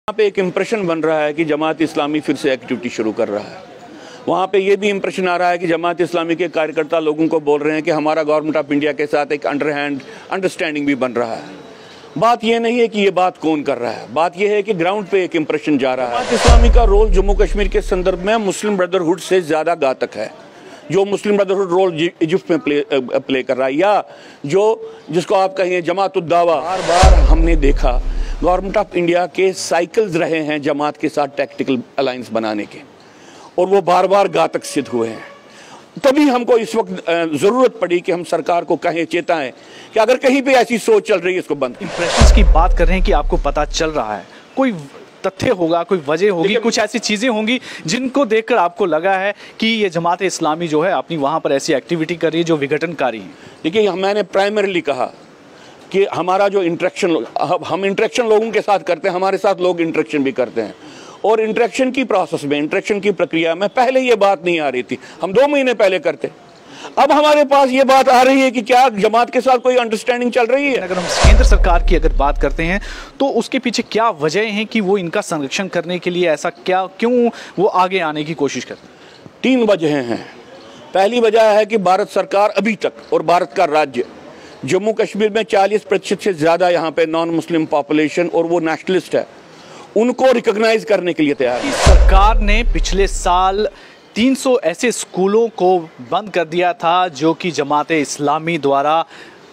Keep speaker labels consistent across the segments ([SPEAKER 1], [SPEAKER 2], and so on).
[SPEAKER 1] वहाँ पे एक इम्प्रेशन बन रहा है कि जमात इस्लामी फिर से एक्टिविटी शुरू कर रहा है। वहाँ पे ये भी इम्प्रेशन आ रहा है कि जमात इस्लामी के कार्यकर्ता लोगों को बोल रहे हैं कि हमारा गवर्नमेंट ऑफ इंडिया के साथ एक अंडरहैंड अंडरस्टैंडिंग भी बन रहा है। बात ये नहीं है कि ये बात कौन कर रहा है, बात ये है कि ग्राउंड पे एक इम्प्रेशन जा रहा है। जमात इस्लामी का रोल जम्मू कश्मीर के संदर्भ में मुस्लिम ब्रदरहुड से ज़्यादा घातक है। जो मुस्लिम ब्रदरहुड रोल इजिप्ट में प्ले कर रहा है, या जिसको आप कहें जमात उद दावा, बार बार हमने देखा गवर्नमेंट ऑफ इंडिया के साइकिल्स रहे हैं जमात के साथ टैक्टिकल अलायंस बनाने के, और वो बार बार घातक सिद्ध हुए हैं। तभी हमको इस वक्त ज़रूरत पड़ी कि हम सरकार को कहें, चेताएं कि अगर कहीं पे ऐसी सोच चल रही है इसको बंद।
[SPEAKER 2] इंप्रेशंस की बात कर रहे हैं कि आपको पता चल रहा है, कोई तथ्य होगा, कोई वजह होगी, कुछ ऐसी चीज़ें होंगी जिनको देखकर आपको लगा है कि ये जमात इस्लामी जो है अपनी वहाँ पर ऐसी एक्टिविटी कर रही है जो विघटनकारी है।
[SPEAKER 1] देखिए, मैंने प्राइमरीली कहा कि हमारा जो इंटरेक्शन, हम इंटरेक्शन लोगों के साथ करते हैं, हमारे साथ लोग इंटरेक्शन भी करते हैं, और इंटरेक्शन की प्रोसेस में, इंटरेक्शन की प्रक्रिया में पहले ये बात नहीं आ रही थी। हम 2 महीने पहले करते, अब हमारे पास ये बात आ रही है कि क्या जमात के साथ कोई अंडरस्टैंडिंग चल रही है।
[SPEAKER 2] अगर हम केंद्र सरकार की अगर बात करते हैं तो उसके पीछे क्या वजह है कि वो इनका संरक्षण करने के लिए ऐसा क्यों वो आगे आने की कोशिश करते हैं?
[SPEAKER 1] 3 वजह हैं। पहली वजह है कि भारत सरकार अभी तक, और भारत का राज्य, जम्मू कश्मीर में 40% से ज़्यादा यहाँ पे नॉन मुस्लिम पॉपुलेशन और वो नेशनलिस्ट है, उनको रिकॉग्नाइज करने के लिए तैयार है।
[SPEAKER 2] सरकार ने पिछले साल 300 ऐसे स्कूलों को बंद कर दिया था जो कि जमाते इस्लामी द्वारा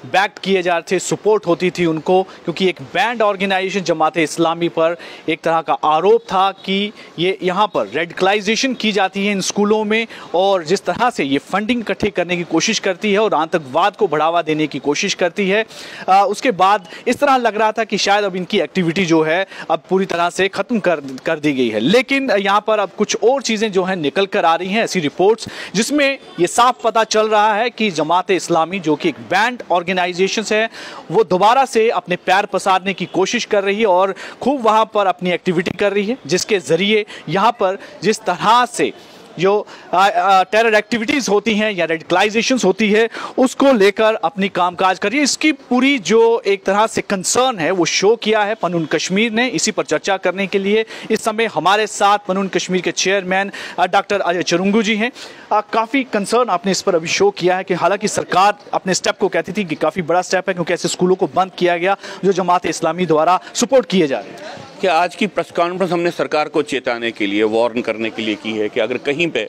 [SPEAKER 2] बैक किए जा रहे थे, सपोर्ट होती थी उनको, क्योंकि एक बैंड ऑर्गेनाइजेशन जमाते इस्लामी पर एक तरह का आरोप था कि ये यहाँ पर रेडिकलाइजेशन की जाती है इन स्कूलों में, और जिस तरह से ये फंडिंग इकट्ठे करने की कोशिश करती है और आतंकवाद को बढ़ावा देने की कोशिश करती है। उसके बाद इस तरह लग रहा था कि शायद अब इनकी एक्टिविटी जो है अब पूरी तरह से ख़त्म कर दी गई है, लेकिन यहाँ पर अब कुछ और चीज़ें जो हैं निकल कर आ रही हैं, ऐसी रिपोर्ट्स जिसमें ये साफ पता चल रहा है कि जमाते इस्लामी जो कि एक बैंड ऑर्गेनाइजेशंस है, वो दोबारा से अपने पैर पसारने की कोशिश कर रही है और खूब वहां पर अपनी एक्टिविटी कर रही है, जिसके जरिए यहां पर जिस तरह से जो टेरर एक्टिविटीज होती हैं या रेडिकलाइजेशंस होती है उसको लेकर अपनी कामकाज कर रही है। इसकी पूरी जो एक तरह से कंसर्न है वो शो किया है पनून कश्मीर ने। इसी पर चर्चा करने के लिए इस समय हमारे साथ पनून कश्मीर के चेयरमैन डॉक्टर अजय चरुंगू जी हैं। काफ़ी कंसर्न आपने इस पर अभी शो किया है कि हालांकि सरकार अपने स्टेप को कहती थी कि काफ़ी बड़ा स्टेप है, क्योंकि ऐसे स्कूलों को बंद किया गया जो जमात इस्लामी द्वारा सपोर्ट किए जा रहे हैं।
[SPEAKER 1] कि आज की प्रेस कॉन्फ्रेंस हमने सरकार को चेताने के लिए, वार्न करने के लिए की है कि अगर कहीं पे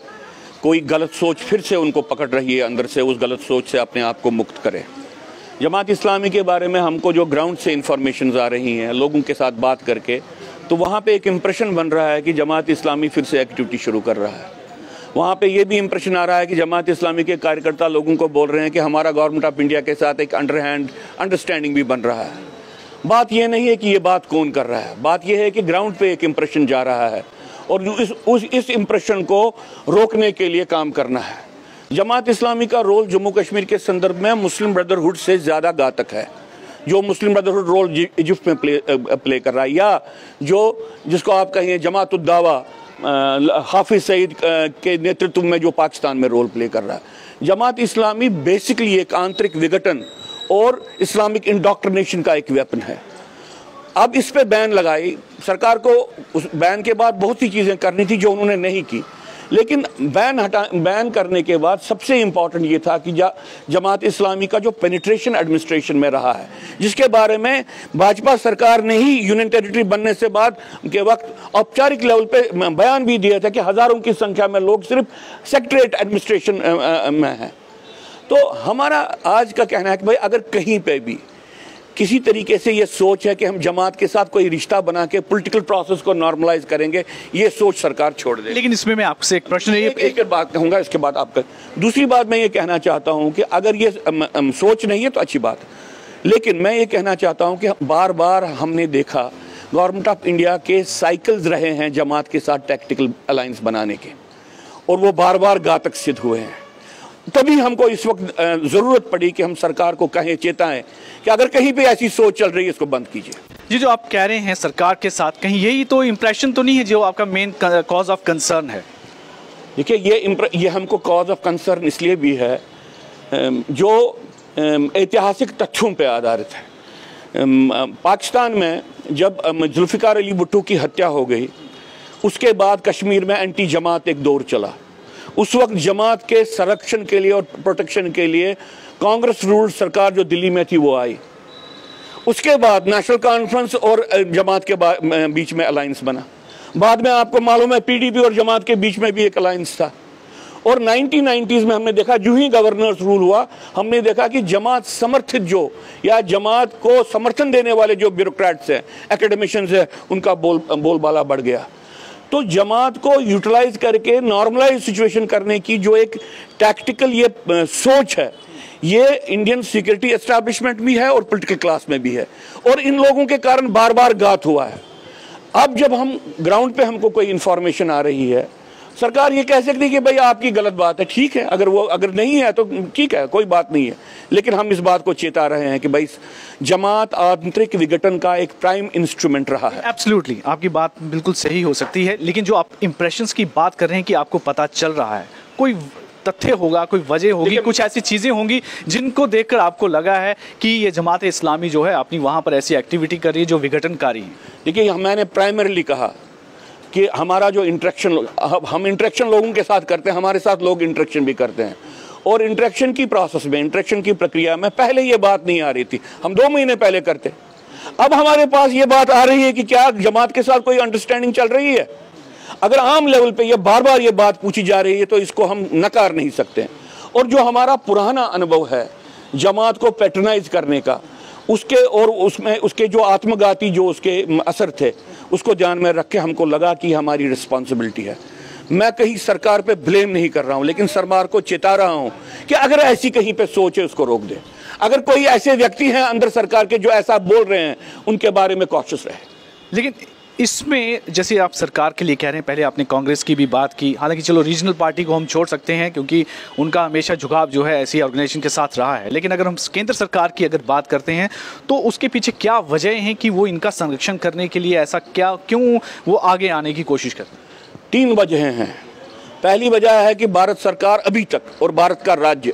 [SPEAKER 1] कोई गलत सोच फिर से उनको पकड़ रही है अंदर से, उस गलत सोच से अपने आप को मुक्त करें। जमात इस्लामी के बारे में हमको जो ग्राउंड से इंफॉर्मेशन आ रही हैं लोगों के साथ बात करके, तो वहाँ पे एक इम्प्रेशन बन रहा है कि जमात इस्लामी फिर से एक्टिविटी शुरू कर रहा है। वहाँ पे ये भी इम्प्रेशन आ रहा है कि जमात इस्लामी के कार्यकर्ता लोगों को बोल रहे हैं कि हमारा गवर्नमेंट ऑफ इंडिया के साथ एक अंडरहैंड अंडरस्टैंडिंग भी बन रहा है। बात यह नहीं है कि ये बात कौन कर रहा है, बात यह है कि ग्राउंड पे एक इम्प्रेशन जा रहा है, और इस इम्प्रेशन को रोकने के लिए काम करना है। जमात इस्लामी का रोल जम्मू कश्मीर के संदर्भ में मुस्लिम ब्रदरहुड से ज़्यादा घातक है। जो मुस्लिम ब्रदरहुड रोल इजिप्ट में प्ले कर रहा है, या जिसको आप कहें जमात उद दावा, हाफिज सईद के नेतृत्व में जो पाकिस्तान में रोल प्ले कर रहा है। जमात इस्लामी बेसिकली एक आंतरिक विघटन और इस्लामिक इंडोक्ट्रिनेशन का एक वेपन है। अब इस पे बैन लगाई सरकार को, उस बैन के बाद बहुत सी चीज़ें करनी थी जो उन्होंने नहीं की, लेकिन बैन करने के बाद सबसे इम्पॉर्टेंट ये था कि जमात इस्लामी का जो पेनिट्रेशन एडमिनिस्ट्रेशन में रहा है, जिसके बारे में भाजपा सरकार ने ही यूनियन टेरिटरी बनने से बाद के वक्त औपचारिक लेवल पे बयान भी दिया था कि हज़ारों की संख्या में लोग सिर्फ सेक्रेटरीट एडमिनिस्ट्रेशन में हैं। तो हमारा आज का कहना है कि भाई अगर कहीं पे भी किसी तरीके से ये सोच है कि हम जमात के साथ कोई रिश्ता बना के पॉलिटिकल प्रोसेस को नॉर्मलाइज करेंगे, ये सोच सरकार छोड़ दे।
[SPEAKER 2] लेकिन इसमें मैं आपसे एक प्रश्न
[SPEAKER 1] एक बात कहूँगा, इसके बाद आपका दूसरी बात मैं ये कहना चाहता हूँ कि अगर ये सोच नहीं है तो अच्छी बात है, लेकिन मैं ये कहना चाहता हूँ कि बार बार हमने देखा गवर्नमेंट ऑफ इंडिया के साइकिल्स रहे हैं जमात के साथ टैक्टिकल अलायंस बनाने के, और वो बार बार घातक सिद्ध हुए हैं। तभी हमको इस वक्त ज़रूरत पड़ी कि हम सरकार को कहें, चेताएं कि अगर कहीं पे ऐसी सोच चल रही है इसको बंद कीजिए।
[SPEAKER 2] जी, जो आप कह रहे हैं सरकार के साथ, कहीं यही तो इम्प्रेशन तो नहीं है जो आपका मेन कॉज ऑफ कंसर्न है?
[SPEAKER 1] देखिए, ये हमको कॉज ऑफ कंसर्न इसलिए भी है जो ऐतिहासिक तथ्यों पे आधारित है। पाकिस्तान में जब जुल्फ़िकार अली भुट्टो की हत्या हो गई, उसके बाद कश्मीर में एंटी जमात एक दौर चला। उस वक्त जमात के संरक्षण के लिए और प्रोटेक्शन के लिए कांग्रेस रूल्ड सरकार जो दिल्ली में थी वो आई। उसके बाद नेशनल कॉन्फ्रेंस और जमात के बीच में अलायंस बना। बाद में आपको मालूम है पीडीपी और जमात के बीच में भी एक अलायंस था। और 1990s में हमने देखा, जो ही गवर्नर्स रूल हुआ, हमने देखा कि जमात समर्थित जो या जमात को समर्थन देने वाले जो ब्यूरोक्रेट्स हैं, एकेडमिशियंस हैं, उनका बोलबाला बढ़ गया। तो जमात को यूटिलाइज करके नॉर्मलाइज सिचुएशन करने की जो एक टैक्टिकल ये सोच है, ये इंडियन सिक्योरिटी एस्टैब्लिशमेंट भी है और पॉलिटिकल क्लास में भी है, और इन लोगों के कारण बार बार घात हुआ है। अब जब हम ग्राउंड पे हमको कोई इंफॉर्मेशन आ रही है, सरकार ये कह सकती है कि भाई आपकी गलत बात है, ठीक है, अगर नहीं है तो ठीक है, कोई बात नहीं है, लेकिन हम इस बात को चेता रहे हैं कि भाई जमात आंतरिक विघटन का एक प्राइम इंस्ट्रूमेंट रहा है।
[SPEAKER 2] एब्सोल्युटली, आपकी बात बिल्कुल सही हो सकती है, लेकिन जो आप इंप्रेशंस की बात कर रहे हैं कि आपको पता चल रहा है, कोई तथ्य होगा, कोई वजह होगी, कुछ ऐसी चीजें होंगी जिनको देखकर आपको लगा है कि ये जमात इस्लामी जो है अपनी वहां पर ऐसी एक्टिविटी कर रही है जो विघटनकारी है।
[SPEAKER 1] देखिए, मैंने प्राइमरीली कहा कि हमारा जो इंटरेक्शन, हम इंटरेक्शन लोगों के साथ करते हैं, हमारे साथ लोग इंटरेक्शन भी करते हैं, और इंटरेक्शन की प्रोसेस में, इंटरेक्शन की प्रक्रिया में पहले ये बात नहीं आ रही थी, हम 2 महीने पहले करते। अब हमारे पास ये बात आ रही है कि क्या जमात के साथ कोई अंडरस्टैंडिंग चल रही है। अगर आम लेवल पे ये बार बार ये बात पूछी जा रही है तो इसको हम नकार नहीं सकते। और जो हमारा पुराना अनुभव है जमात को पैट्रनाइज करने का, उसके और उसमें उसके जो आत्मघाती जो उसके असर थे, उसको ध्यान में रख के हमको लगा कि हमारी रिस्पॉन्सिबिलिटी है। मैं कहीं सरकार पे ब्लेम नहीं कर रहा हूं, लेकिन सरकार को चेता रहा हूं कि अगर ऐसी कहीं पे सोच है उसको रोक दे। अगर कोई ऐसे व्यक्ति हैं अंदर सरकार के जो ऐसा बोल रहे हैं, उनके बारे में कॉशियस रहे।
[SPEAKER 2] लेकिन इसमें जैसे आप सरकार के लिए कह रहे हैं, पहले आपने कांग्रेस की भी बात की, हालांकि चलो रीजनल पार्टी को हम छोड़ सकते हैं क्योंकि उनका हमेशा झुकाव जो है ऐसी ऑर्गेनाइजेशन के साथ रहा है, लेकिन अगर हम केंद्र सरकार की अगर बात करते हैं तो उसके पीछे क्या वजह है कि वो इनका संरक्षण करने के लिए ऐसा क्यों वो आगे आने की कोशिश करते हैं?
[SPEAKER 1] 3 वजहें हैं। पहली वजह है कि भारत सरकार अभी तक और भारत का राज्य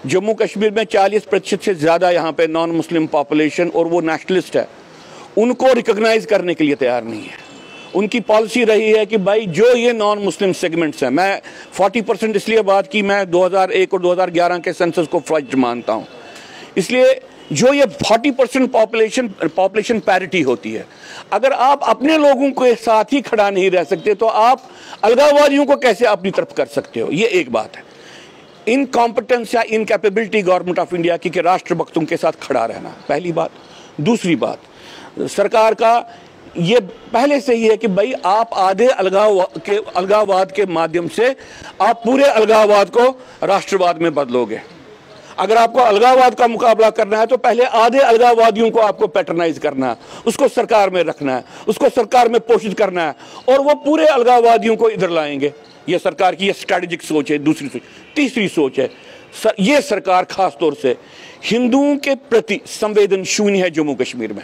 [SPEAKER 1] जम्मू कश्मीर में 40% से ज़्यादा यहाँ पे नॉन मुस्लिम पॉपुलेशन और वो नेशनलिस्ट है, उनको रिकॉग्नाइज करने के लिए तैयार नहीं है। उनकी पॉलिसी रही है कि भाई जो ये नॉन मुस्लिम सेगमेंट्स हैं, मैं 40% इसलिए बात की, मैं 2001 और 2011 के सेंसस को फ्लॉइड मानता हूँ। इसलिए जो ये 40% पॉपुलेशन पैरिटी होती है, अगर आप अपने लोगों के साथ ही खड़ा नहीं रह सकते तो आप अलगाववादियों को कैसे अपनी तरफ कर सकते हो? ये एक बात है। इनकॉम्पिटेंस या इनकैपेबिलिटी गवर्नमेंट ऑफ इंडिया की कि राष्ट्रभक्तों के साथ खड़ा रहना, पहली बात। दूसरी बात, सरकार का ये पहले से ही है कि भाई आप आधे अलगाववाद के माध्यम से आप पूरे अलगाववाद को राष्ट्रवाद में बदलोगे। अगर आपको अलगाववाद का मुकाबला करना है तो पहले आधे अलगाववादियों को आपको पैटर्नाइज करना है, उसको सरकार में रखना है, उसको सरकार में पोषित करना है, और वो पूरे अलगाववादियों को इधर लाएंगे। ये सरकार की ये स्ट्रैटेजिक सोच है। दूसरी सोच, तीसरी सोच है, ये सरकार खासतौर से हिंदुओं के प्रति संवेदन शून्य है। जम्मू कश्मीर में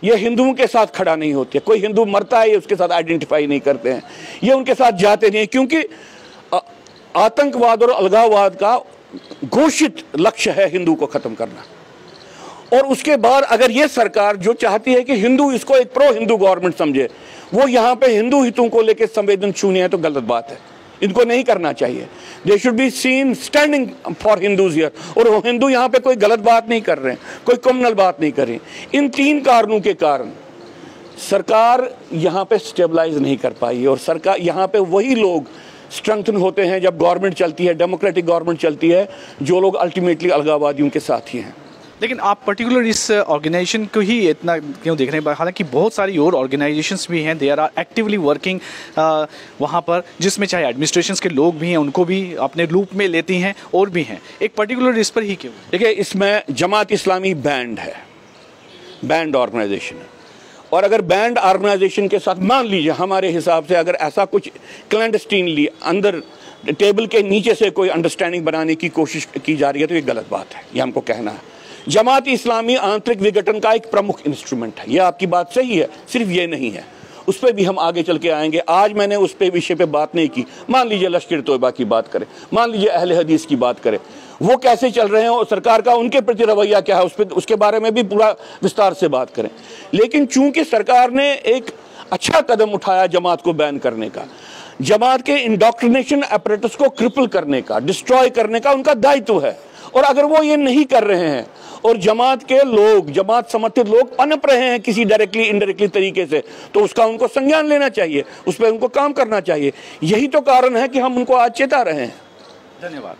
[SPEAKER 1] ये हिंदुओं के साथ खड़ा नहीं होते, कोई हिंदू मरता है ये उसके साथ आइडेंटिफाई नहीं करते हैं, ये उनके साथ जाते नहीं, क्योंकि आतंकवाद और अलगाववाद का घोषित लक्ष्य है हिंदू को खत्म करना। और उसके बाद अगर ये सरकार जो चाहती है कि हिंदू इसको एक प्रो हिंदू गवर्नमेंट समझे, वो यहाँ पे हिंदू हितों को लेकर संवेदन शून्य है, तो गलत बात है, इनको नहीं करना चाहिए। They should be seen standing for Hindus here. और वो हिंदू यहाँ पे कोई गलत बात नहीं कर रहे हैं, कोई कम्युनल बात नहीं कर रहे। इन 3 कारणों के कारण सरकार यहाँ पे स्टेबलाइज नहीं कर पाई, और सरकार यहाँ पे वही लोग स्ट्रेंथन होते हैं जब गवर्नमेंट चलती है, डेमोक्रेटिक गवर्नमेंट चलती है, जो लोग अल्टीमेटली अलगाववादियों के साथ ही हैं।
[SPEAKER 2] लेकिन आप पर्टिकुलर इस ऑर्गेनाइजेशन को ही इतना क्यों देख रहे हैं? हालांकि बहुत सारी और ऑर्गेनाइजेशंस भी हैं, दे आर एक्टिवली वर्किंग वहाँ पर, जिसमें चाहे एडमिनिस्ट्रेशंस के लोग भी हैं, उनको भी अपने लूप में लेती हैं, और भी हैं। एक पर्टिकुलर इस पर ही क्यों?
[SPEAKER 1] देखिए, इसमें जमात इस्लामी बैंड है, बैंड ऑर्गेनाइजेशन है, और अगर बैंड ऑर्गेनाइजेशन के साथ मान लीजिए हमारे हिसाब से अगर ऐसा कुछ क्लैंडस्टीनली अंदर टेबल के नीचे से कोई अंडरस्टैंडिंग बनाने की कोशिश की जा रही है तो ये गलत बात है, ये हमको कहना है। जमात इस्लामी आंतरिक विघटन का एक प्रमुख इंस्ट्रूमेंट है, ये आपकी बात सही है, सिर्फ ये नहीं है, उस पर भी हम आगे चल के आएंगे। आज मैंने उस पे विषय पे बात नहीं की। मान लीजिए लश्कर तोयबा की बात करें, मान लीजिए अहले हदीस की बात करें, वो कैसे चल रहे हैं और सरकार का उनके प्रति रवैया क्या है, उसके बारे में भी पूरा विस्तार से बात करें। लेकिन चूंकि सरकार ने एक अच्छा कदम उठाया जमात को बैन करने का, जमात के इंडोक्ट्रिनेशन अपरेटस को क्रिपल करने का, डिस्ट्रॉय करने का उनका दायित्व है, और अगर वो ये नहीं कर रहे हैं और जमात के लोग, जमात समर्थित लोग पनप रहे हैं किसी डायरेक्टली इनडायरेक्टली तरीके से, तो उसका उनको संज्ञान लेना चाहिए, उस पर उनको काम करना चाहिए। यही तो कारण है कि हम उनको आज चेता रहे हैं।
[SPEAKER 2] धन्यवाद।